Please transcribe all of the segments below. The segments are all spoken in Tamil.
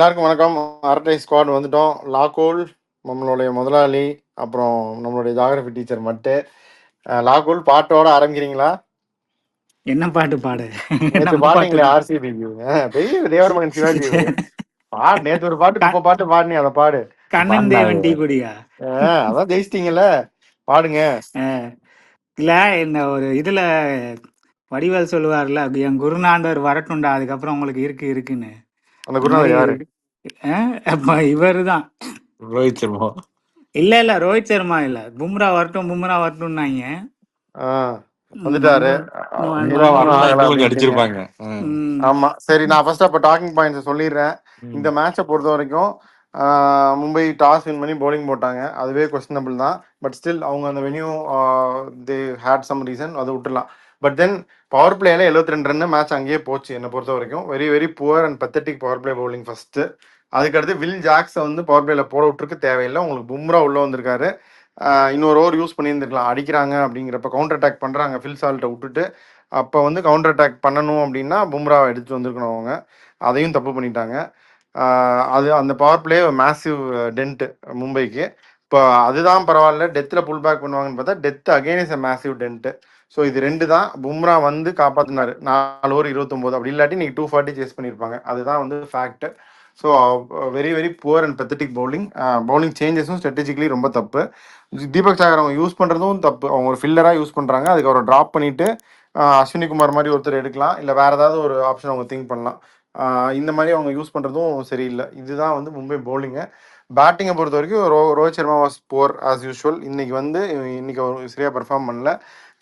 எல்லாருக்கும் வணக்கம். அரட்டை ஸ்குவாட் வந்துட்டோம். லாகோல், நம்மளுடைய முதலாளி, அப்புறம் நம்மளுடைய ஜியாகிரபி டீச்சர் மட்டு. லாகோல் பாட்டோட ஆரம்பிக்கிறீங்களா? என்ன பாட்டு பாடு? நேற்று நம்ம பாடுனீங்களே பாட்டு ஆர்சிபிக்கு. பெரிய தேவர் மகன் சிவாஜி இவரு. நேற்று ஒரு பாட்டு இப்ப பாட்டு பாடுனி, அதை பாடு. கண்ணன் தேவன் டீ குடியா? அதான் ஜெயிச்சிட்டீங்கல்ல, பாடுங்க. இல்ல இந்த ஒரு இதுல வடிவேல் சொல்லுவார்ல, என் குருநாதர் வரட்டும்டா, அதுக்கப்புறம் உங்களுக்கு இருக்குன்னு. அந்த குருநாதர் யாரு? இவரு தான், ரோஹித் சர்மா. இல்ல ரோஹித் சர்மா இல்ல, பும்ரா வரட்டும்னாங்க. வந்துட்டாரு. அடிச்சிருப்பாங்க. ஆமா, சரி, நான் ஃபர்ஸ்ட் அப்ப டாக்கிங் பாயிண்ட்ஸ் சொல்லிடுறேன். இந்த மேட்சை பொறுத்த வரைக்கும் மும்பை டாஸ் வின் பண்ணி பவுலிங் போட்டாங்க. அதுவே கொஸ்டினபிள் தான். பட் ஸ்டில் அவங்க அந்த venue they had some reason, அதை விட்டுலாம். பட் தென் பவர் பிளேல 72 ரன் மேட்ச் அங்கேயே போச்சு. என்னை பொறுத்த வரைக்கும் very very poor and பத்தட்டிக் power play bowling first. அதுக்கடுத்து வில் ஜாக்ஸை வந்து பவர் பிளேல போட விட்டுருக்கு தேவையில்லை. உங்களுக்கு பும்ரா உள்ள வந்திருக்காரு. இன்னொரு ஓவர் யூஸ் பண்ணியிருந்துருக்கலாம். அடிக்கிறாங்க அப்படிங்கிறப்ப கவுண்டர் அட்டாக் பண்ணுறாங்க ஃபில் சால்ட்டை விட்டுட்டு. அப்போ வந்து கவுண்டர் அட்டாக் பண்ணணும் அப்படின்னா பும்ராவை எடுத்து வந்திருக்கணும் அவங்க. அதையும் தப்பு பண்ணிட்டாங்க. அது அந்த பவர் பிளே மேசிவ் டென்ட்டு மும்பைக்கு. இப்போ அதுதான் பரவாயில்ல, டெத்தில் புல் பேக் பண்ணுவாங்கன்னு பார்த்தா death again is a massive tent. So இது ரெண்டு தான் பும்ரா வந்து காப்பாற்றினாரு. 4 ஓவர் 29. அப்படி இல்லாட்டி நீங்கள் 240 சேஸ் பண்ணியிருப்பாங்க. அதுதான் வந்து fact. So very very poor and pathetic bowling. Bowling சேஞ்சஸும் ஸ்ட்ராட்டஜிக்கலி ரொம்ப தப்பு. தீபக் சாகர் அவங்க யூஸ் பண்ணுறதும் தப்பு. அவங்க ஒரு ஃபில்லராக யூஸ் பண்ணுறாங்க. அதுக்கு அவரை ட்ராப் பண்ணிவிட்டு அஸ்வினி குமார் மாதிரி ஒருத்தர் எடுக்கலாம், இல்லை வேறு ஏதாவது ஒரு ஆப்ஷன் அவங்க திங்க் பண்ணலாம். இந்த மாதிரி அவங்க யூஸ் பண்ணுறதும் சரியில்லை. இதுதான் வந்து மும்பை பவுலிங்கு. பேட்டிங்கை பொறுத்த வரைக்கும் Rohit Sharma was poor as usual. இன்னைக்கு அவர் சரியாக பெர்ஃபார்ம் பண்ணல.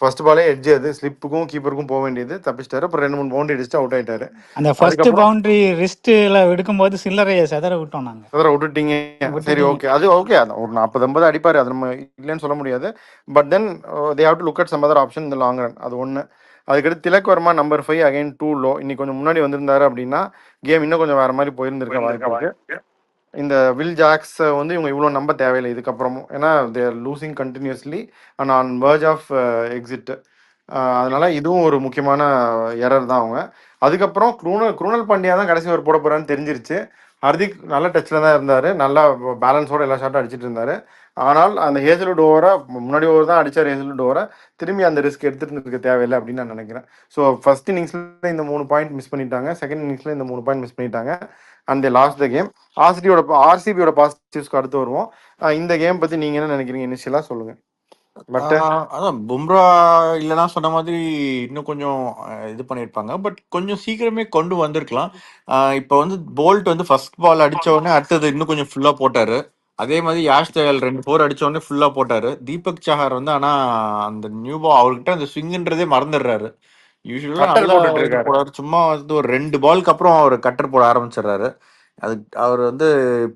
ஃபர்ஸ்ட் பாலே எட்ஜ், அது ஸ்லிப்புக்கும் கீப்பருக்கும் போக வேண்டியது, தப்பிச்சிட்டாரு. அப்புறம் 2-3 பவுண்டரி அடிச்சுட்டு அவுட் ஆயிட்டாரு. அந்த ஃபர்ஸ்ட் பவுண்டரி ரிஸ்ட்ல எடுக்கும்போது சில்லறையை செதற விட்டோம் நாங்க. செதற விட்டுட்டீங்க. சரி, ஓகே, அது ஓகே. ஒரு 40-50 அடிப்பாரு, அது நம்ம இல்லைன்னு சொல்ல முடியாது. But then they have to look at some other option இந்த லாங் ரன். அது ஒன்று. அதுக்கடுத்து Tilak Varma number 5 again too low. இன்னைக்கு கொஞ்சம் முன்னாடி வந்திருந்தாரு அப்படின்னா கேம் இன்னும் கொஞ்சம் வேற மாதிரி போயிருந்திருக்க வாய்ப்பு. இந்த வில் ஜாக்ஸ் வந்து இவங்க இவ்வளோ நம்ப தேவையில்லை இதுக்கப்புறமும். ஏன்னா they're losing continuously and on verge of exit. அதனால இதுவும் ஒரு முக்கியமான எரர் தான் அவங்க. அதுக்கப்புறம் குருணல் பாண்டியா தான் கடைசி ஒரு போட போறான்னு தெரிஞ்சிருச்சு. ஹர்திக் நல்ல டச்சில் தான் இருந்தார், நல்லா பேலன்ஸோட எல்லா ஷாட்டும் அடிச்சிட்டு இருந்தார். ஆனால் அந்த ஹேசல்வுட் ஓவரை முன்னாடி ஓவர் தான் அடித்தார். ஹேசல்வுட் ஓவரை திரும்பி அந்த ரிஸ்க் எடுத்துகிட்டு இருக்க தேவையில்லை அப்படின்னு நான் நினைக்கிறேன். ஸோ ஃபர்ஸ்ட் இன்னிங்ஸில் இந்த 3 பாயிண்ட் மிஸ் பண்ணிட்டாங்க, செகண்ட் இன்னிங்ஸில் இந்த 3 பாயிண்ட் மிஸ் பண்ணிட்டாங்க and they lost the game. ஆர்சிபியோட பாசிட்டிவ்ஸ்க்கு அடுத்து வருவோம். இந்த கேம் பற்றி நீங்கள் என்ன நினைக்கிறீங்க? இனிஷியலாக சொல்லுங்கள். அதான் பும்ரா இல்லைன்னா சொன்ன மாதிரி இன்னும் கொஞ்சம் இது பண்ணியிருப்பாங்க. பட் கொஞ்சம் சீக்கிரமே கொண்டு வந்திருக்கலாம். இப்போ வந்து போல்ட் வந்து ஃபர்ஸ்ட் பால் அடிச்ச உடனே அடுத்தது இன்னும் கொஞ்சம் ஃபுல்லா போட்டாரு. அதே மாதிரி யாஷ் தயால் 2 4 அடிச்ச உடனே ஃபுல்லா போட்டாரு. தீபக் சஹார் வந்து ஆனா அந்த நியூ பால் அவர்கிட்ட அந்த ஸ்விங்ன்றதே மறந்துடுறாரு. யூஸ்வலா நல்லா போடாரு. சும்மா வந்து ஒரு 2 பாலுக்கு அப்புறம் அவர் கட்டர் போட ஆரம்பிச்சிடுறாரு. அது அவர் வந்து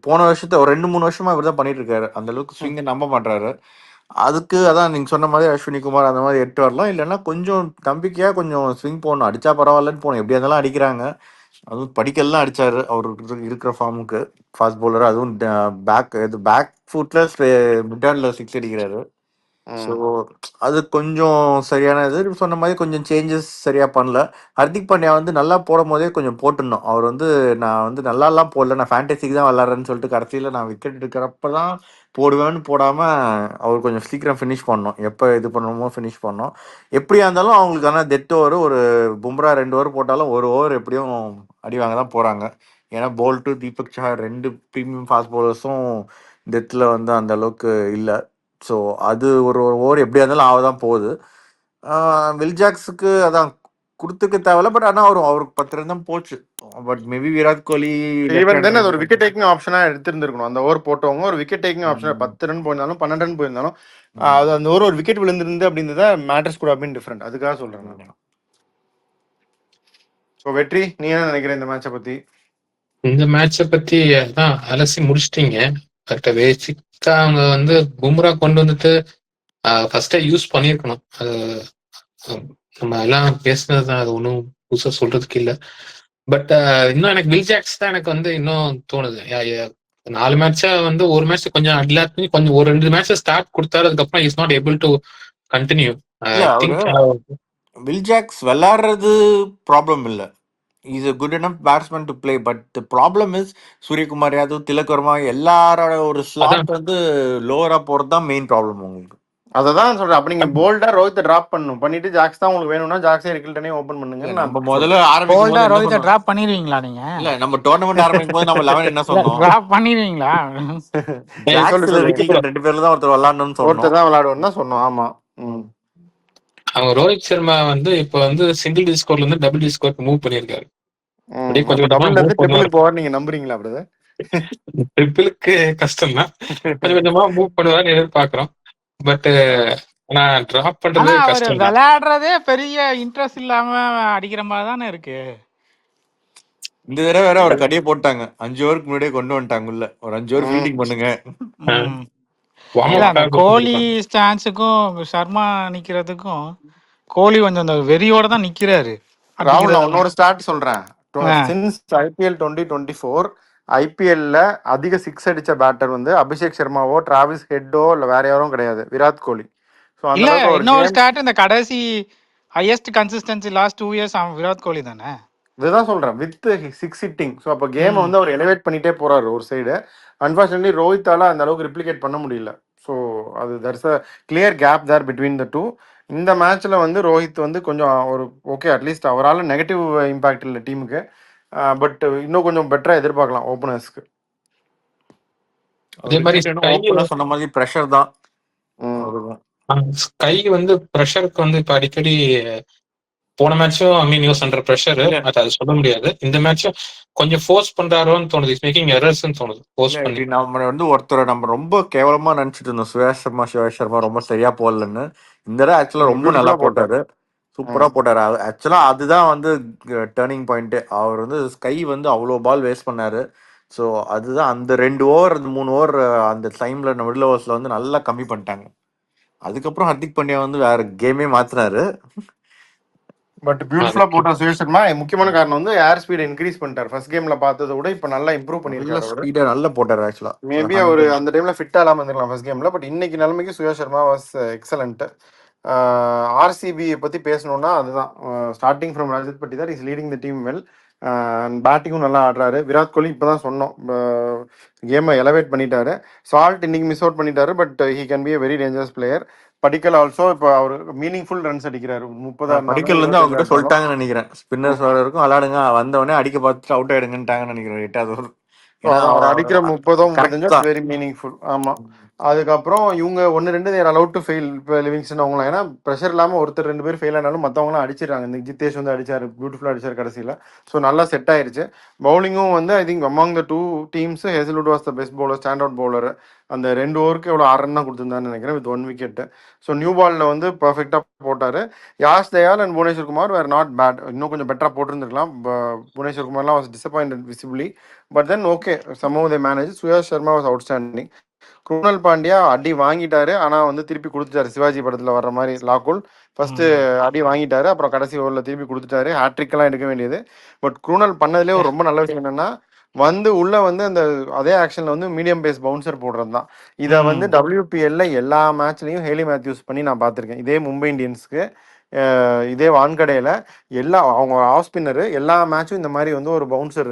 போன வருஷத்தை ஒரு 2-3 வருஷமா இவர் தான் பண்ணிட்டு இருக்காரு. அந்த அளவுக்கு ஸ்விங்கை நம்ப மாட்டாரு. அதுக்கு அதான் நீங்க சொன்ன மாதிரி அஸ்வினி குமார் அந்த மாதிரி 8 வரலாம். இல்லைன்னா கொஞ்சம் தம்பிக்கையா கொஞ்சம் ஸ்விங் போடணும். அடிச்சா பரவாயில்லன்னு போகணும். எப்படியா இருந்தாலும் அடிக்கிறாங்க. அதுவும் படிக்கலாம் அடிச்சாரு அவர் இருக்கிற ஃபார்முக்கு. ஃபாஸ்ட் பவுலர், அதுவும் பேக் ஃபுட்ல மிட் ஹேண்ட்ல 6 அடிக்கிறாரு. ஸோ அது கொஞ்சம் சரியான இது. சொன்ன மாதிரி கொஞ்சம் சேஞ்சஸ் சரியா பண்ணல. ஹர்திக் பாண்டியா வந்து நல்லா போடும் போதே கொஞ்சம் போட்டுடணும். அவர் வந்து நான் வந்து நல்லாலாம் போடல, நான் ஃபேண்டசிக்கு தான் விளாட்றேன்னு சொல்லிட்டு கடைசியில் நான் விக்கெட் எடுக்கிறப்ப தான் போடுவேன்னு போடாமல் அவர் கொஞ்சம் சீக்கிரம் ஃபினிஷ் பண்ணணும். எப்போ இது பண்ணணுமோ ஃபினிஷ் பண்ணணும். எப்படியா இருந்தாலும் அவங்களுக்கு ஆனால் டெத் ஓவர் ஒரு பும்ரா 2 ஓவர் போட்டாலும் ஒரு ஓவர் எப்படியும் அடி வாங்க தான் போகிறாங்க. ஏன்னா Boult Deepak Chahar 2 premium fast பவுலர்ஸும் டெத்தில் வந்து அந்த அளவுக்கு இல்லை. ஸோ அது ஒரு ஓவர் எப்படியா இருந்தாலும் ஆகதான் போகுது. வில் ஜாக்ஸுக்கு அதான் கொடுத்துக்க தேவையில்ல. பட் ஆனால் அவருக்கு 10 ரன் தான் போச்சு. பட் மேபி விராட் கோலி அது ஒரு விக்கெட் டேக்கிங் ஆப்ஷனா எடுத்திருந்திருக்கணும். அந்த ஓவர் போட்டவங்க ஒரு விக்கெட் டேக்கிங் ஆப்ஷன் 10 ரன் போயிருந்தாலும் 12 ரன் போயிருந்தாலும் அது அந்த ஒரு விக்கெட் விழுந்திருந்து அப்படின்றத மேட்டர்ஸ் கூட அப்படின்னு டிஃப்ரெண்ட். அதுக்காக சொல்றேன் நான். ஸோ வெற்றி, நீ என்ன நினைக்கிற இந்த மேட்சை பத்தி? இந்த மேட்சை பத்தி தான் அலசி முடிச்சிட்டீங்க. பட் பேசிக்கா அவங்க வந்து பும்ரா கொண்டு வந்துட்டு ஃபர்ஸ்டே யூஸ் பண்ணியிருக்கணும். அது நம்ம எல்லாம் பேசுனது தான், அது ஒன்றும் புதுசாக சொல்றதுக்கு இல்லை. பட் இன்னும் எனக்கு வில் ஜாக்ஸ் தான் எனக்கு வந்து இன்னும் தோணுது. 4 மேட்சா வந்து ஒரு மேட்ச் கொஞ்சம் எல்லாத்துக்கும் கொஞ்சம் ஒரு 2 மேட்ச் ஸ்டார்ட் கொடுத்தாரு. அதுக்கப்புறம் is not able to continue. Will Jacks விளையாடுறது ப்ராப்ளம் இல்லை. Is a good enough batsman to play. But the problem is Suryakumar Yadav, Tilak Varma எல்லாரோட ஒரு அதான் ஸ்லாட் வந்து லோவரா போறது தான் மெயின் ப்ராப்ளம் உங்களுக்கு. அததான் சொல்றேன். அப்ப நீங்க போல்டா ரோஹித்தை டிராப் பண்ணணும், பண்ணிட்டு ஜாக்ஸ் தான் உங்களுக்கு வேணும்னா ஜாக்ஸே ரிக்கில்டனே ஓபன் இல்ல பண்ணுங்கன்னு நான் நம்ம முதல்ல சொல்றேன். ஆரம்பிக்கும் போல்டா போது என்ன ரோஹித்தை சொன்னோம்? டிராப் பண்ணிடுவீங்களா நீங்க? இல்ல நம்ம டோர்னமெண்ட் ஆரம்பிக்கும் போது நம்ம 11 என்ன இல்ல சொன்னோம்? டிராப் பண்ணிடுவீங்களா? சொல்லு ஜாக்ஸ் இல்ல சொல்லு. ரிக்கி ரெண்டு பேர்ல தான் ஒருத்தர் விளாடணும்னு சொன்னோம். ஒருத்தர் தான் விளையாடுவோம்னு தான் சொன்னோம். ஆமா. அவங்க ரோஹித் சர்மா வந்து இப்ப வந்து சிங்கிள் டி ஸ்கோர்ல இருந்து டபுள் டி ஸ்கோருக்கு மூவ் பண்ணிருக்காரு. அப்படியே அப்ப கொஞ்சம் கொஞ்சமா டபுள்ல மூவ் இருந்து பண்ணுவாரு. ட்ரிபிளுக்கு போவார், நீங்க நம்புறீங்களா பிரதர்? ட்ரிபிளுக்கு கஷ்டம் தான், கொஞ்சம் கொஞ்சமா மூவ் பண்ணுவாரு எதிர்பார்க்கிறோம். பட் ஆனா டிராப் ஆனா பண்றது அவர் கஷ்டம் தான். விளையாடுறதே பெரிய இன்ட்ரெஸ்ட் இல்லாம அடிக்கிற மாதிரி தானே இருக்கு. இந்த தடவை வேற ஒரு கடையை போட்டாங்க, 5 ஓவருக்கு முன்னாடியே கொண்டு வந்துட்டாங்க உள்ள, ஒரு 5 ஓவர் ஃபீல்டிங் பண்ணுங்க. ம். வார்ம் இல்ல அந்த அப் கோலி ஸ்டான்ஸுக்கும் சர்மா நிக்கிறதுக்கும் கோலி கொஞ்சம் அந்த வெறியோட தான் நிக்கிறாரு ராகுல், நான் அடிக்கிறதெல்லாம். இன்னொரு ஸ்டார்ட் சொல்றேன். ஆ. சின்ஸ் ஐபிஎல் 2024 ஐபிஎல்ல அதிக சிக்ஸ் அடிச்ச பேட்டர் வந்து அபிஷேக் சர்மாவோ டிராவிஸ் ஹெட்டோ இல்ல வேற யாரும் கிடையாது, விராட் கோலி. ஸோ அந்த இல்ல அளவுக்கு ஒரு இன்னொரு கேம். ஸ்டார்ட் இந்த கடைசி ஹையஸ்ட் கன்சிஸ்டன்சி லாஸ்ட் 2 இயர்ஸ் அவன் விராட் கோலி தானே. இதுதான் சொல்றேன், வித் சிக்ஸ் ஹிட்டிங். ஸோ அப்போ கேமை வந்து அவர் எலிவேட் பண்ணிட்டே போறாரு ஒரு சைடு. அன்பார்ச்சுனேட்லி ரோஹித்தால அந்த அளவுக்கு ரிப்ளிகேட் பண்ண முடியல. ஸோ அது that's a clear gap there between the two. இந்த மேட்ச்ல வந்து ரோஹித் வந்து கொஞ்சம் ஒரு ஓகே, அட்லீஸ்ட் அவரால் நெகட்டிவ் இம்பாக்ட் இல்லை டீமுக்கு. பட் இன்னும் கொஞ்சம் பெட்டரா எதிர்பார்க்கலாம் ஓப்பனர்ஸ்க்கு. அதே மாதிரி ஓப்பனா சொன்ன மாதிரி ப்ரெஷர் தான். ஸ்கை வந்து ப்ரெஷருக்கு வந்து இப்ப அடிக்கடி போன மேட்சும் நியூஸ் அண்டர் ப்ரெஷர், அது சொல்ல முடியாது. இந்த மேட்சும் கொஞ்சம் ஃபோர்ஸ் பண்றாரோன்னு தோணுது, இஸ் மேக்கிங் எரர்ஸ்னு தோணுது. ஃபோர்ஸ் பண்ணி நம்ம வந்து ஒருத்தரை நம்ம ரொம்ப கேவலமா நினைச்சிட்டு இருந்தோம், சுரேஷ் சர்மா ரொம்ப சரியா போடலன்னு. இந்த தடவை ஆக்சுவலா ரொம்ப நல்லா போட்டாரு, சூப்பரா போட்டாரு. ஆக்சுவலா அதுதான் வந்து டேர்னிங் பாயிண்ட். அவர் வந்து ஸ்கை வந்து அவ்வளோ பால் வேஸ்ட் பண்ணாரு. ஸோ அதுதான் அந்த 2 ஓவர் அந்த 3 ஓவர் அந்த டைம்ல மிடில் ஓவர்ஸ்ல வந்து நல்லா கம்மி பண்ணிட்டாங்க. அதுக்கப்புறம் ஹர்திக் பாண்டியா வந்து வேற கேமே மாத்தினாரு. பட் பியூட்டிஃபுல்லா போட்டா சுரேஷ் சர்மா. முக்கியமான காரணம் வந்து ஏர் ஸ்பீட் இன்க்ரீஸ் பண்ணிட்டார். ஃபர்ஸ்ட் கேம்ல பார்த்ததை விட இப்ப நல்லா இம்ப்ரூவ் பண்ணிருக்காரு. ஸ்பீடா நல்லா போட்டாரு ஆக்சுவலா. மேபி அவர் அந்த டைம்ல ஃபிட்டா இல்லாம இருந்திருக்கலாம் ஃபர்ஸ்ட் கேம்ல. பட் இன்னைக்கு நிலைமைக்கு Suresh Sharma was excellent. RCB பத்தி பேசணும்னா அதுதான், starting from Rajat Patidar is leading the team well. பேட்டிங்கும் நல்லா ஆடுறாரு. விராட் கோலி இப்பதான் சொன்னோம், கேமை எலவேட் பண்ணிட்டாரு. சால்ட் இன்னைக்கு மிஸ் அவுட் பண்ணிட்டாரு, but he can be a very dangerous player. Padikkal also இப்போ அவர் மீனிங்ஃபுல் ரன்ஸ் அடிக்கிறாரு. 30 படிக்கல் வந்து அவங்க கிட்ட சொல்லிட்டாங்கன்னு நினைக்கிறேன், ஸ்பின்னர்ஸ் வரைக்கும் விளையாடுங்க, வந்தவொடனே அடிக்க பார்த்துட்டு அவுட் ஆயிடுங்கன்ட்டாங்கன்னு நினைக்கிறேன் 8வது ஓவர். அவர் அடிக்கிற 30-35 வெரி மீனிங்ஃபுல். ஆமா. அதுக்கப்புறம் இவங்க 1-2 தேர் அலவுட் டு ஃபெயில். இப்போ லிவிங்ஸ்டன் அவங்களாம், ஏன்னா ப்ரெஷர் இல்லாமல் ஒருத்தர் 2 பேர் ஃபெயில் ஆனாலும் மற்றவங்களாம் அடிச்சிடறாங்க. இந்த ஜித்தேஷ் வந்து அடிச்சாரு, பியூட்டிஃபுல்லாக அடிச்சார் கடைசியில். ஸோ நல்லா செட் ஆயிருச்சு. பவுலிங்கும் வந்து I think among the two teams Hazlewood was the best bowler, stand out bowler. அந்த 2 ஓவருக்கு எவ்வளோ 6 ரன் தான் கொடுத்துருந்தான்னு நினைக்கிறேன், வித் 1 விக்கெட். ஸோ நியூ பாலில் வந்து பர்ஃபெக்டாக போட்டார். Yash Dayal and Bhuvneshwar Kumar were not bad. இன்னும் கொஞ்சம் பெட்டராக போட்டிருந்துருக்கலாம். புவனேஸ்வர் குமார்லாம் was disappointed visibly. But then okay, somehow they managed. Suyash Sharma was outstanding. Krunal Pandya அடி வாங்கிட்டாரு, ஆனால் வந்து திருப்பி கொடுத்துட்டாரு. சிவாஜி படத்தில் வர்ற மாதிரி லாகுல் ஃபர்ஸ்ட் அடி வாங்கிட்டாரு, அப்புறம் கடைசி ஓவரில் திருப்பி கொடுத்துட்டாரு. ஹேட்ரிக்கெல்லாம் எடுக்க வேண்டியது. பட் குருணல் பண்ணதுலேயே ஒரு ரொம்ப நல்ல விஷயம் என்னன்னா, வந்து உள்ள வந்து அந்த அதே ஆக்ஷன்ல வந்து மீடியம் பேஸ் பவுன்சர் போடுறது தான். இதை வந்து WPL எல்லா மேட்ச்லையும் ஹேலி மேத்யூஸ் பண்ணி நான் பார்த்துருக்கேன். இதே மும்பை இந்தியன்ஸ்க்கு, இதே வான்கடையில் எல்லா அவங்க ஆஃப் ஸ்பின்னரு எல்லா மேட்சும் இந்த மாதிரி வந்து ஒரு பவுன்சர்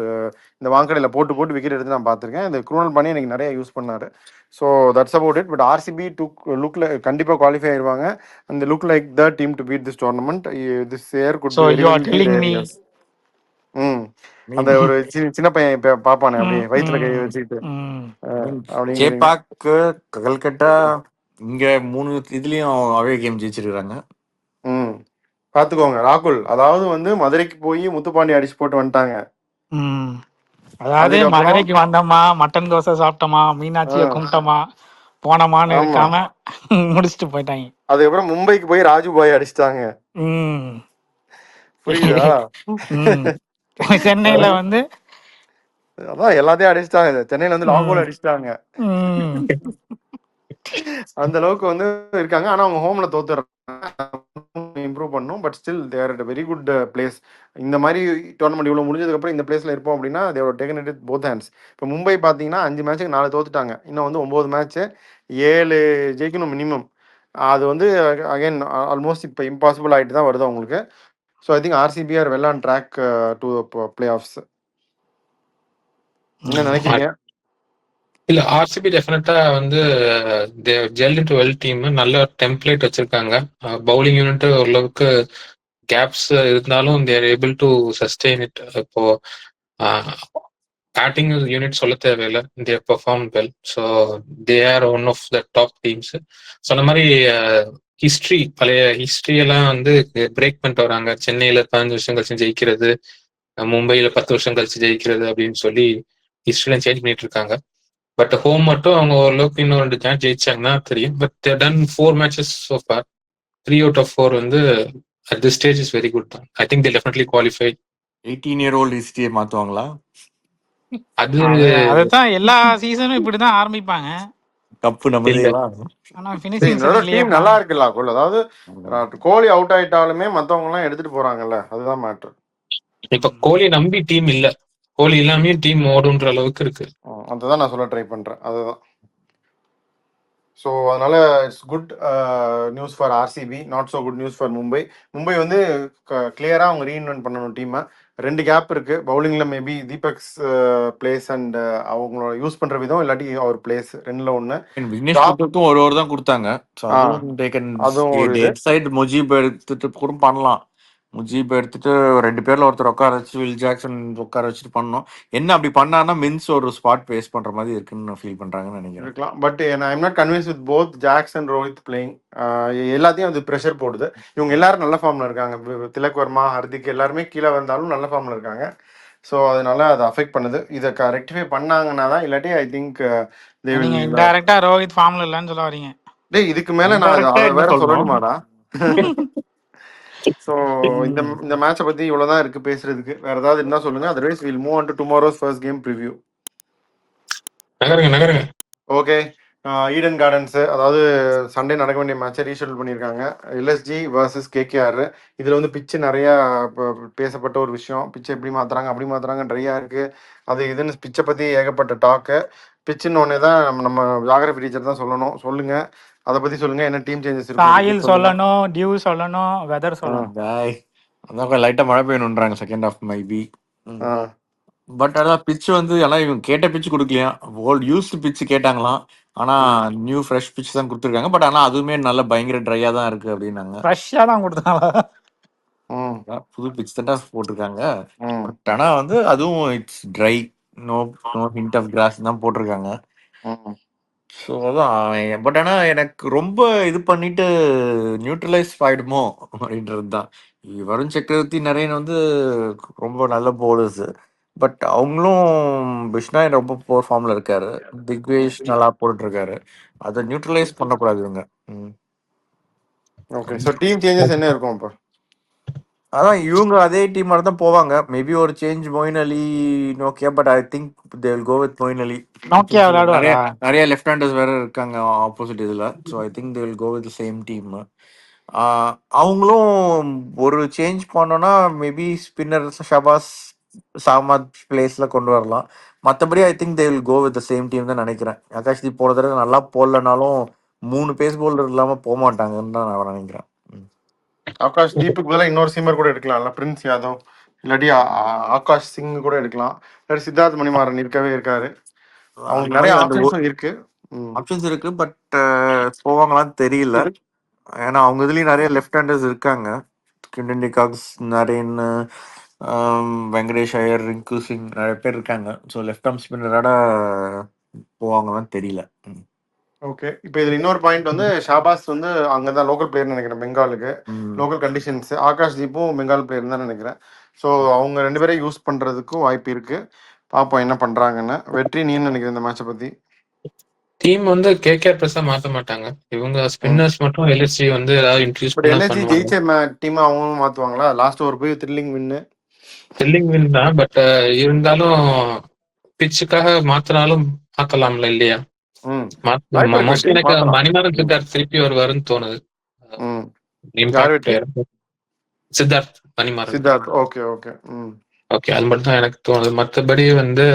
இந்த வான்கடையில் போட்டு போட்டு விக்கெட் எடுத்து நான் பார்த்துருக்கேன். இந்த குருணல் பண்ணி எனக்கு நிறைய யூஸ் பண்ணாரு. So that's about it. But RCB லுக்ல கண்டிப்பாக குவாலிஃபை ஆயிடுவாங்க. அந்த look like the team to beat this tournament. This year good So you are telling me அந்த ஒரு சின்ன பையன் இப்ப பாப்பானே அப்படியே வயிற்றுல கை வச்சுக்கிட்டு சேப்பாக்கு கல்கட்டா இங்க 3 இதுலயும் அவே கேம் ஜெயிச்சிருக்காங்க. பாத்துக்கோங்க ராகுல். அதாவது வந்து மதுரைக்கு போய் முத்துப்பாண்டி அடிச்சு போட்டு வந்துட்டாங்க. அதாவது மதுரைக்கு வந்தோமா, மட்டன் தோசை சாப்பிட்டோமா, மீனாட்சியை கும்பிட்டோமா, போனோமான்னு இருக்காம முடிச்சுட்டு போயிட்டாங்க. அதுக்கப்புறம் மும்பைக்கு போய் ராஜுபாய் அடிச்சிட்டாங்க. புரியுதா? சென்னையில வந்து அதான் எல்லாத்தையும் அடிச்சிட்டாங்க. சென்னையில வந்து லாகோல் அடிச்சிட்டாங்க. அந்த அளவுக்கு வந்து இருக்காங்க. ஆனா அவங்க ஹோம்ல தோத்துறாங்க. இம்ப்ரூவ் பண்ணும். But still they're at very good places. இந்த மாதிரி டோர்னமெண்ட் இவ்வளவு முடிஞ்சதுக்கு அப்புறம் இந்த பிளேஸ்ல இருப்போம் அப்படின்னா they're taken it with both hands. இப்போ மும்பை பாத்தீங்கன்னா 5 மேட்சுக்கு 4 தோத்துட்டாங்க. இன்னும் வந்து 9 மேட்ச் 7 ஜெயிக்கணும் மினிமம். அது வந்து அகைன் ஆல்மோஸ்ட் இப்போ இம்பாசிபிள் ஆகிட்டு தான் வருது அவங்களுக்கு. So I think RCB are well on track to playoffs. என்ன நினைக்கிறீங்க? இல்ல ஆர்சிபி டெஃபினட்டா வந்து ஜெல் இன்டு வெல் டீம், நல்ல டெம்ப்ளேட் வச்சிருக்காங்க. பவுலிங் யூனிட் ஓரளவுக்கு கேப்ஸ் இருந்தாலும் they're able to sustain it. இப்போ பேட்டிங் யூனிட் சொல்ல தேவையில்லை, they perform well. So they are one of the top teams. சொன்ன மாதிரி ஹிஸ்ட்ரி, பழைய ஹிஸ்ட்ரி எல்லாம் வந்து பிரேக் பண்ணிட்டு வராங்க. சென்னையில 15 வருஷம் கழிச்சு ஜெயிக்கிறது, மும்பையில 10 வருஷம் கழிச்சு ஜெயிக்கிறது அப்படின்னு சொல்லி ஹிஸ்ட்ரிலாம் சேஞ்ச் பண்ணிட்டு இருக்காங்க. பட் ஹோம் மட்டும் அவங்க ஓரளவுக்கு இன்னும் 2 மேட்ச் ஜெயிச்சாங்கன்னா தெரியும். But they're done 4 matches so far. 3 out of 4 வந்து at this stage is very good தான். I think they definitely qualify. 18-year-old ஹிஸ்டரியை மாத்துவாங்களா? அது அதுதான் எல்லா சீசனும் இப்படிதான் ஆரம்பிப்பாங்க. கப்பு நம்மதேவா? ஆனா சரி, பினிஷிங் இதோட டீம் சரியில்லையேப்பா. நல்லா இருக்குல்ல கோல். அதாவது கோலி அவுட் ஆயிட்டாலுமே மத்தவங்க எல்லாம் எடுத்துட்டு போறாங்கல்ல, அதுதான் மேட்ரு. இப்ப கோலி நம்பி டீம் இல்ல, கோலி இல்லாமே டீம் ஓடுன்ற அளவுக்கு இருக்கு. அதுதான் நான் சொல்ல ட்ரை பண்றேன். அதுதான். ஸோ அதனால it's good news for RCB, not so good news for Mumbai. Mumbai வந்து கிளியராக அவங்க ரீஇன்வென்ட் பண்ணணும் டீமை. 2 கேப் இருக்கு பவுலிங்ல. மேபி தீபக்ஸ் பிளேஸ் அண்ட் அவங்களோட யூஸ் பண்ற விதம், இல்லாட்டி அவர் பிளேஸ், 2ல 1. விக்னேஷ் புத்தருக்கும் ஒரு ஓவர் தான் கொடுத்தாங்க. So அதுவும் they can அதுவும் ஒரு இது. decide முஜீப் எடுத்துட்டு கூட பண்ணலாம். முஜீப் எடுத்துட்டு 2 பேர்ல ஒருத்தர் உட்கார வச்சு வில் ஜாக்சன் உட்கார வச்சுட்டு பண்ணணும். என்ன அப்படி பண்ணான்னா மின்ஸ் ஒரு ஸ்பாட் பேஸ் பண்ற மாதிரி இருக்குன்னு ஃபீல் பண்றாங்கன்னு நினைக்கிறேன். இருக்கலாம். But I'm not convince with both Jacks and Rohit playing. எல்லாத்தையும் அது ப்ரெஷர் போடுது. இவங்க எல்லாரும் நல்ல ஃபார்ம்ல இருக்காங்க. திலக் வர்மா, ஹர்திக் எல்லாருமே கீழே வந்தாலும் நல்ல ஃபார்ம்ல இருக்காங்க. ஸோ அதனால அதை அஃபெக்ட் பண்ணுது. இதை ரெக்டிஃபை பண்ணாங்கன்னா தான், இல்லாட்டி ஐ திங்க் நீங்க இன்டைரக்டா ரோஹித் ஃபார்ம்ல இல்லன்னு சொல்ல வரீங்க. டேய் இதுக்கு மேல நான் அதை வேற சொல்லணுமாடா? ஸோ இந்த மேட்சை பத்தி இவ்வளவுதான் இருக்கு பேசுறதுக்கு. வேற ஏதாவது இருந்தா சொல்லுங்க. Otherwise will move on to tomorrow's first game preview. நகருங்க. ஓகே, ஈடன் கார்டன்ஸ், அதாவது சண்டே நடக்க வேண்டிய மேட்சை ரீஷெடியூல் பண்ணியிருக்காங்க. LSG versus KKR. இதில் வந்து பிச்சு நிறையா பேசப்பட்ட ஒரு விஷயம். பிச்சை எப்படி மாற்றுறாங்க, அப்படி மாற்றுறாங்க, ட்ரையாக இருக்குது, அது இதுன்னு பிச்சை பற்றி ஏகப்பட்ட டாக்கு. பிச்சுன்னு ஒன்னே தான் நம்ம ஜாகிரபி டீச்சர் தான் சொல்லணும். சொல்லுங்க, அதை பற்றி சொல்லுங்க. என்ன டீம் சேஞ்சஸ் இருக்கு? ஆயில் சொல்லணும், டியூ சொல்லணும், வெதர் சொல்லணும். அதான் லைட்டாக மழை பெய்யணுன்றாங்க செகண்ட் ஹாஃப் மைபி. பட் அதான் பிச்சு வந்து எல்லாம் இவங்க கேட்ட பிச்சு கொடுக்கலையா, ஓல்டு யூஸ்டு பிச்சு கேட்டாங்களாம். ஆனா நியூ ஃப்ரெஷ் பிச் தான் கொடுத்துருக்காங்க. பட் ஆனா அதுவுமே நல்ல பயங்கர ட்ரையா தான் இருக்கு அப்படின்னாங்க. ஃப்ரெஷ்ஷா தான் கொடுத்தாங்களா? புது பிச் தான் போட்டிருக்காங்க. பட் ஆனா வந்து அதுவும் it's dry, no no hint of grass தான் போட்டிருக்காங்க. ஸோ அதான். பட் ஆனா எனக்கு ரொம்ப இது பண்ணிட்டு நியூட்ரலைஸ் ஆயிடுமோ அப்படின்றது தான். வருண் சக்கரவர்த்தி நரேன் வந்து ரொம்ப நல்ல போலர்ஸ். பட் அவங்களும் பிஷ்னாய் ரொம்ப போர் ஃபார்ம்ல இருக்காரு. திக்வேஷ் நல்லா போட்டுட்டு இருக்காரு. அதை நியூட்ரலைஸ் பண்ணக்கூடாது இவங்க. ஓகே, ஸோ டீம் சேஞ்சஸ் என்ன இருக்கும் இப்போ? அதான் இவங்க அதே டீம் மாதிரி தான் போவாங்க. மேபி ஒரு சேஞ்ச் மொயின் அலி நோக்கியா. But I think they will go with Moeen Ali. நோக்கியா விளையாடுவாரா? நிறைய லெஃப்ட் ஹேண்டர்ஸ் வேற இருக்காங்க ஆப்போசிட் இதுல. So I think they will go with same team. அவங்களும் ஒரு சேஞ்ச் பண்ணோன்னா மேபி ஸ்பின்னர் ஷபாஸ் சாமத் பிளேஸ்ல கொண்டு வரலாம். மற்றபடி I think they will go with same team தான் நினைக்கிறேன். ஆகாஷ்தீப் போன தடவை நல்லா போடலனாலும் 3 பேஸ் போல்டர் இல்லாம போக மாட்டாங்கன்னு தான் நான் நினைக்கிறேன். ஆகாஷ் தீப்புக்கு பதிலாக இன்னொரு சீமர் கூட எடுக்கலாம்ல, பிரின்ஸ் யாதவ், இல்லாட்டி ஆகாஷ் சிங் கூட எடுக்கலாம். இல்லாட்டி சித்தார்த் மணிமாறன் இருக்கவே இருக்காரு. அவங்களுக்கு நிறைய ஆப்ஷன்ஸும் இருக்கு. ஆப்ஷன்ஸ் இருக்கு. பட் போவாங்களான்னு தெரியல. ஏன்னா அவங்க இதுலயும் நிறைய லெஃப்ட் ஹேண்டர்ஸ் இருக்காங்க. கிண்டன் டிகாக்ஸ், நரேன், வெங்கடேஷ் ஐயர், ரிங்கு சிங், நிறைய பேர் இருக்காங்க. ஸோ லெஃப்ட் ஆர்ம் ஸ்பின்னரோட போவாங்களான்னு தெரியல. ஓகே, இப்போ இதில் இன்னொரு பாயிண்ட் வந்து ஷாபாஸ் வந்து அங்கே தான் லோக்கல் பிளேயர்னு நினைக்கிறேன், பெங்காலுக்கு லோக்கல் கண்டிஷன்ஸ். ஆகாஷ் தீப்பும் பெங்கால் பிளேயர் தான் நினைக்கிறேன். ஸோ அவங்க 2 பேரும் யூஸ் பண்ணுறதுக்கும் வாய்ப்பு இருக்கு. பார்ப்போம் என்ன பண்ணுறாங்கன்னு. வெற்றி, நீ என்ன நினைக்கிறேன் இந்த மேட்சை பற்றி? டீம் வந்து கேகேஆர் பெருசா மாத்த மாட்டாங்க. இவங்க ஸ்பின்னர்ஸ் மட்டும் எல்எஸ்ஜி வந்து ஏதாவது இன்ட்ரடியூஸ் பண்ணா எல்எஸ்ஜி பண்ணுவாங்க. ஜெயிச்ச டீம் அவங்களும் மாற்றுவாங்களா? லாஸ்ட் ஓவர் போய் த்ரில்லிங் வின்னு, த்ரில்லிங் வின் தான். பட் இருந்தாலும் பிச்சுக்காக மாத்தினாலும் மாத்தலாம்ல இல்லையா? மோஸ்ட்லி எனக்கு மணிமாறன் சித்தார்த் திருப்பி வருவாருன்னு தோணுது. Siddharth Manimaran. Siddharth. Okay okay okay, அது மட்டும் தான் எனக்கு தோணுது. மற்றபடி வந்து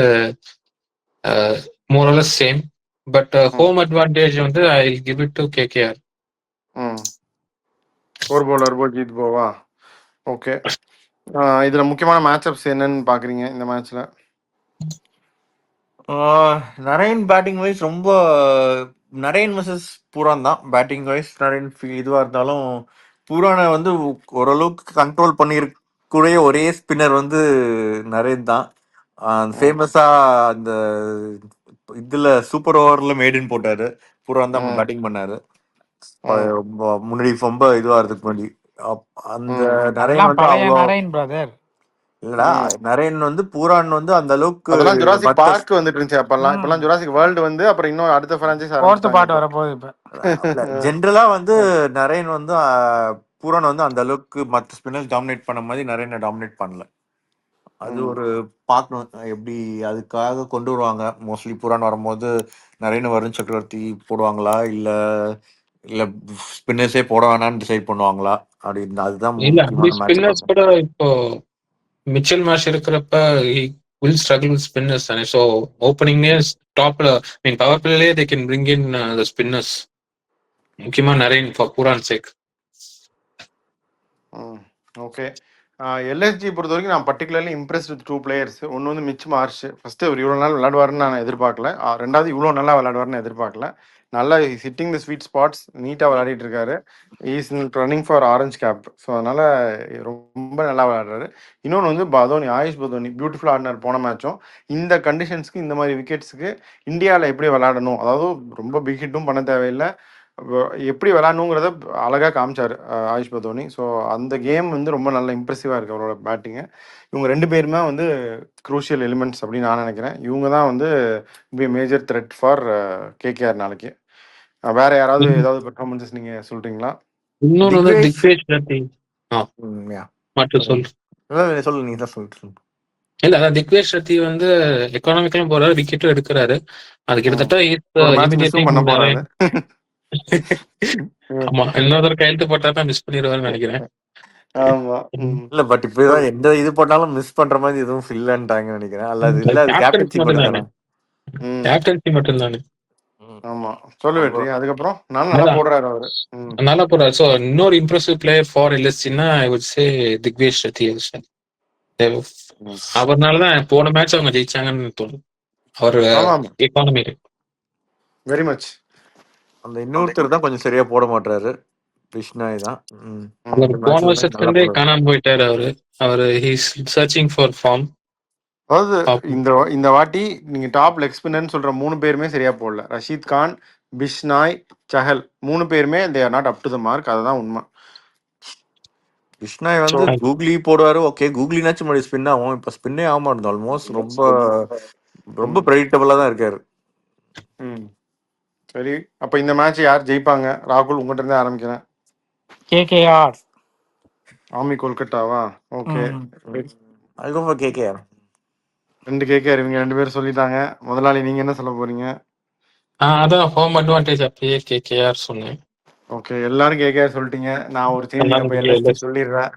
மோரலஸ் சேம். பட் ஹோம் அட்வான்டேஜ் வந்து I will give it to KKR. ஒரு பவுலர் போஜித் போவா. ஓகே. இதுல முக்கியமான மேட்சப்ஸ் என்னன்னு பாக்குறீங்க இந்த மேட்ச்ல? நரேன் பேட்டிங் வைஸ் ரொம்ப நரேன் வர்சஸ் புரான் தான். பேட்டிங் வைஸ் நரேன் இதுவாக இருந்தாலும் புரானை வந்து ஓரளவுக்கு கண்ட்ரோல் பண்ணிருக்கூடிய ஒரே ஸ்பின்னர் வந்து நரேன் தான். ஃபேமஸா அந்த இதுல சூப்பர் ஓவர்ல மேடின் போட்டாரு. புரான் தான் பேட்டிங் பண்ணாரு முன்னாடி, ரொம்ப இதுவாகிறதுக்கு முன்னாடி. அந்த நரேன் வந்து பழைய அவ்வளோ நரேன் பிரதர். இல்லடா. நரேன் வந்து பூரான் வந்து அந்த அளவுக்கு அதெல்லாம் ஜுராசிக் பார்க் வந்துட்டு இருந்துச்சு அப்பெல்லாம். இப்பெல்லாம் ஜுராசிக் வேர்ல்டு வந்து அப்புறம் இன்னும் அடுத்த பிரான்ச்சைஸ் பாட்டு வரப்போகுது இப்ப. ஜென்ரலா வந்து நரேன் வந்து பூரான் வந்து அந்த அளவுக்கு மற்ற ஸ்பின்னர்ஸ் டாமினேட் பண்ண மாதிரி நரேனை டாமினேட் பண்ணல. அது ஒரு பார்க்கணும் எப்படி அதுக்காக கொண்டு வருவாங்க. மோஸ்ட்லி புரான் வரும்போது நரேன் வருண் சக்கரவர்த்தி போடுவாங்களா இல்ல இல்ல ஸ்பின்னர்ஸே போட வேணாம்னு டிசைட் பண்ணுவாங்களா அப்படின்னு. அதுதான் இல்ல அப்படி ஸ்பின்னர்ஸ் கூட இப்போ மிச்சல் மார்ஷ் இருக்கிறப்ப வில் ஸ்ட்ரகிள் வித் ஸ்பின்னர்ஸ் தானே. ஸோ ஓப்பனிங்லேயே டாப்ல மீன் பவர் பிளேலேயே they can bring in the spinners. முக்கியமா Narine for Pooran sake. Okay. LSG பொறுத்த வரைக்கும் நான் பர்டிகுலர்லி இம்ப்ரெஸ்ட் வித் 2 பிளேயர்ஸ். ஒன்று வந்து மிச் மார்ஷ். ஃபர்ஸ்ட் அவர் இவ்வளோ நாள் விளையாடுவாருன்னு நான் எதிர்பார்க்கல. ரெண்டாவது இவ்வளோ நல்லா விளையாடுவாருன்னு எதிர்பார்க்கல. நல்லா ஹிட்டிங் த ஸ்வீட் ஸ்பாட்ஸ், நீட்டாக விளையாடிட்டு இருக்காரு. Is running for orange gap. So அதனால ரொம்ப நல்லா விளையாடுறாரு. இன்னொன்று வந்து பதோனி, ஆயுஷ் பதோனி பியூட்டிஃபுல் ஆடினார் போன மேட்சும். இந்த கண்டிஷன்ஸ்க்கு இந்த மாதிரி விக்கெட்ஸுக்கு இந்தியாவில் எப்படி விளையாடணும், அதாவது ரொம்ப பிக் ஹிட்டும் பண்ண தேவையில்லை, எப்படி விளையாடணுங்கிறத அழகாக காமிச்சார் ஆயுஷ் பதோனி. ஸோ அந்த கேம் வந்து ரொம்ப நல்ல இம்ப்ரெசிவாக இருக்குது அவரோட பேட்டிங்கு. இவங்க 2 பேருமே வந்து க்ரூஷியல் எலிமெண்ட்ஸ் அப்படின்னு நான் நினைக்கிறேன். இவங்க தான் வந்து மேஜர் த்ரெட் ஃபார் கேகேஆர் நாளைக்கு. வேற யாராவது ஏதாவது பெர்ஃபார்மன்ஸஸ் நீங்கள் சொல்கிறீங்களா? இன்னொன்று வந்து திக்வேஷ் ரத்தி மட்டும் சொல்லு. சொல்லு, நீ தான் சொல்லிட்டு. இல்ல அதான் திக்வேஷ் ரத்தி வந்து எக்கானமிக்கலும் போறாரு, விக்கெட்டும் எடுக்கிறாரு. அது கிட்டத்தட்ட பண்ண போறாரு. ஆமா, இன்னொரு கையெழுத்து போட்டா தான் மிஸ் பண்ணிடுவாருன்னு நினைக்கிறேன். ஆமா. இல்ல பட் இப்பதான் எந்த இது போட்டாலும் மிஸ் பண்ற மாதிரி எதுவும் இல்லன்ட்டாங்க நினைக்கிறேன். அல்லது இல்ல கேப்டன்சி மட்டும் கேப்டன்சி மட்டும் தானே. ஆமா, சொல்லு வெற்றி. அதுக்கப்புறம் நல்லா போடுறாரு அவரு. நல்லா போடுறாரு. ஸோ இன்னொரு இம்ப்ரெசிவ் பிளேயர் ஃபார் எல்எஸ்சின்னா I would say Digvesh Rathi. அவர்னாலதான் போன மேட்ச் அவங்க ஜெயிச்சாங்கன்னு தோணும். அவர் எக்கானமி வெரி மச். அந்த இன்னொருத்தர் தான் கொஞ்சம் சரியா போட மாட்டாரு, விஷ்ணாய் தான். போன வருஷத்துலேருந்தே காணாம போயிட்டாரு அவரு ஹீஸ் சர்ச்சிங் ஃபார் ஃபார்ம். அதாவது இந்த வாட்டி நீங்க டாப் லெக் ஸ்பின்னர்னு சொல்ற 3 பேருமே சரியா போடல. ரஷீத் கான், பிஷ்னாய், சஹல் 3 பேருமே they are not up to the mark. அதுதான் உண்மை. விஷ்ணாய் வந்து கூகுளி போடுவாரு. ஓகே, கூகுளினாச்சும் முன்னாடி ஸ்பின் ஆகும். இப்ப ஸ்பின்னே ஆக மாட்டேங்குது. ஆல்மோஸ்ட் ரொம்ப ப்ரெடிக்டபிளா தான் இருக்காரு. சரி, அப்ப இந்த மேட்ச் யார் ஜெயிப்பாங்க? ராகுல், உங்ககிட்ட இருந்தே ஆரம்பிக்கிறேன். கேகேஆர். ஆமி கொல்கட்டாவா? ஓகே, அதுக்கப்புறம் கேகேஆர். 2 கேகேஆர். இவங்க 2 பேரும் சொல்லிட்டாங்க. முதலாளி, நீங்க என்ன சொல்ல போறீங்க? அதான் ஹோம் அட்வான்டேஜ் அப்படியே கேகேஆர் சொன்னேன். ஓகே, எல்லாரும் கேகேஆர் சொல்லிட்டீங்க. நான் ஒரு சேஞ்ச் சொல்லிடுறேன்.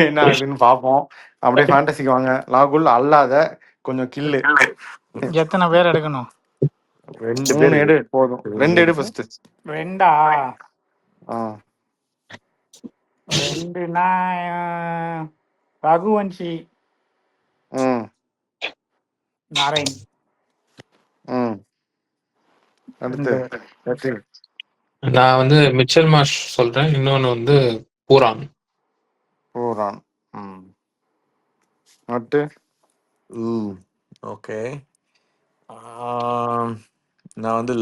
என்ன ஆகுதுன்னு பார்ப்போம். அப்படியே ஃபேண்டசிக்கு வாங்க. ராகுல் அல்லாத கொஞ்சம் கில்லு. எத்தனை பேர் எடுக்கணும்? 2 பேர் எடு போதும். 2 எடு ஃபர்ஸ்ட். 2 ரகுவன்ஷி, நரேன். அடுத்து நான் வந்து மிச்சல் மார்ஷ் சொல்றேன். இன்னொன்னு வந்து பூரான். அடுத்து ஓகே, நான் வந்து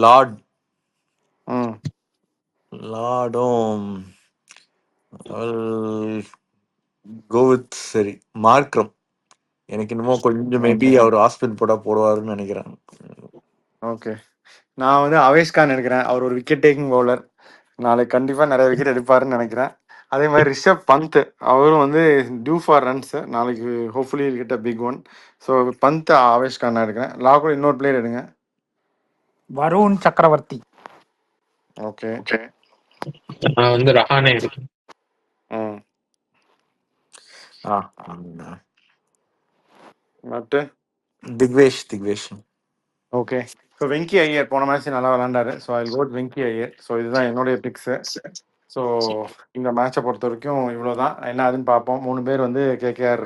லார்டும் கோவித். சரி, மார்க்ரம். எனக்கு இன்னமும் கொஞ்சம் மேபி அவர் ஆஸ்பின் போடுவாருன்னு நினைக்கிறேன். ஓகே, நான் வந்து அவேஷ் கான் எடுக்கிறேன். அவர் ஒரு விக்கெட் டேக்கிங் பவுலர். நாளைக்கு கண்டிப்பா நிறைய விக்கெட் எடுப்பாருன்னு நினைக்கிறேன். அதே மாதிரி ரிஷப் பந்த், அவரும் வந்து டியூ ஃபார் ரன்ஸ். நாளைக்கு ஹோப்ஃபுல்லி கிட்ட big one. So Pant, Avesh Khan எடுக்கிறேன். லாகுல் இன்னொரு பிளேயர் எடுங்க. வருண் சக்கரவர்த்தி. ஓகே, நான் வந்து ரஹானே எடுக்கிறேன். திக்வேஷ். ஓகே, ஸோ வெங்கி ஐயர் போன மேட்ச் நல்லா விளாண்டாரு. So I got Venky Iyer. So இதுதான் என்னுடைய பிக்ஸு. ஸோ இந்த மேட்சை பொறுத்த வரைக்கும் இவ்வளோதான். என்ன ஆகுதுன்னு பார்ப்போம். 3 பேர் வந்து கேகேஆர்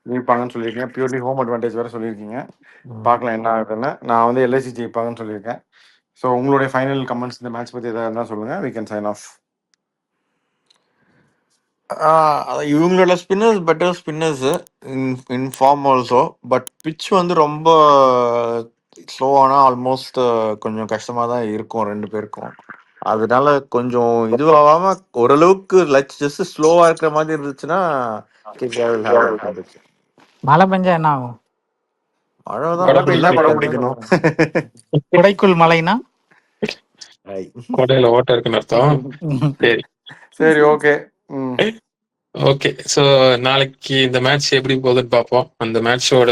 ஜெயிப்பாங்கன்னு சொல்லியிருக்கீங்க. பியூர்லி ஹோம் அட்வான்டேஜ் வேறு சொல்லியிருக்கீங்க. பார்க்கலாம் என்ன ஆகுதுன்னு. நான் வந்து எல்ஐசி ஜெயிப்பாங்கன்னு சொல்லியிருக்கேன். ஸோ உங்களுடைய ஃபைனல் கமெண்ட்ஸ் இந்த மேட்ச் பற்றி எதாவது இருந்தால் சொல்லுங்கள். We can sign off. இவங்களோட spinners better spinners in form also. But pitch வந்து ரொம்ப ஸ்லோவானா ஆல்மோஸ்ட் கொஞ்சம் கஷ்டமாக தான் இருக்கும் 2 பேருக்கும். அதனால கொஞ்சம் இதுவாகாம ஓரளவுக்கு ஜஸ்ட் ஸ்லோவா இருக்கிற மாதிரி இருந்துச்சுன்னா மழை பெஞ்சா என்ன ஆகும்? மழை பெய்ஞ்சா படம் பிடிக்கணும். குடைக்குள் மழைனா கோடையில ஓட்ட இருக்குன்னு அர்த்தம். சரி சரி, ஓகே. ஓகே. ஸோ நாளைக்கு இந்த மேட்ச் எப்படி போகுதுன்னு பார்ப்போம். அந்த மேட்சோட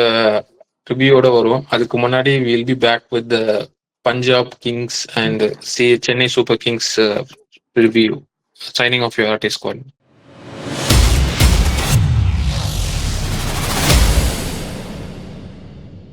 ரிவ்யூவோட வருவோம். அதுக்கு முன்னாடி will be back with Punjab Kings and Chennai Super Kings review. Signing off your artist squad.